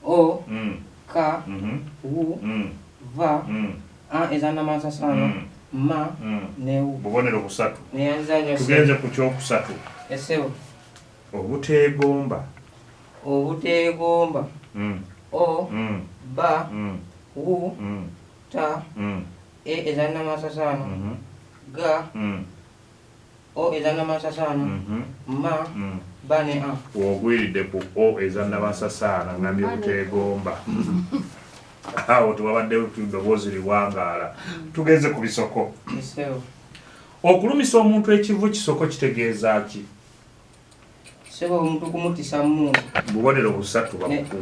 o ka u va ezana masasana ma ne u bubonero busatu neyanzanyo tugenze ku kyokusatu esebo obuteegomba o ba u ta ezana masasana ga o ezana masasana ma bane a ogwiridde ku o ezana masasana ngambye buteegomba awo tubabadde tudoboozi liwangaala tugenze ku bisoko okulumisa omuntu ekivu kisoko kitegeeza ki sebo omuntu kumutisa muntu bubonero busatu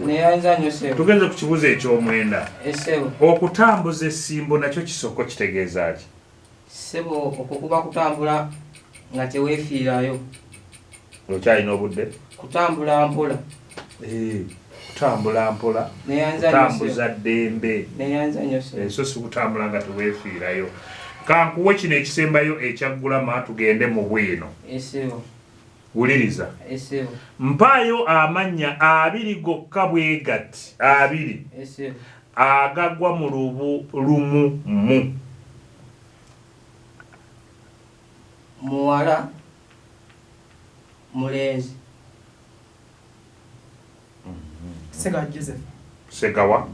neyanzanyo sebo tugenze ku kibuzo ekyomwenda esebo okutambuza essimbo nakyo kisoko kitegeeza ki sebo okukuba kutambula nga teweefiirayo okyalina obudde kutambula mpola kutambula mpola kutambuza ddembe eso si kutambula nga teweefiirayo kankuwe kino ekisembayo ekyaggulama tugende mu bwino wuliriza mpaayo amannya 2 gokka bwe gati 2 agagwa mu lubu lumu mu muwala mulenzi Sega Joseph segawa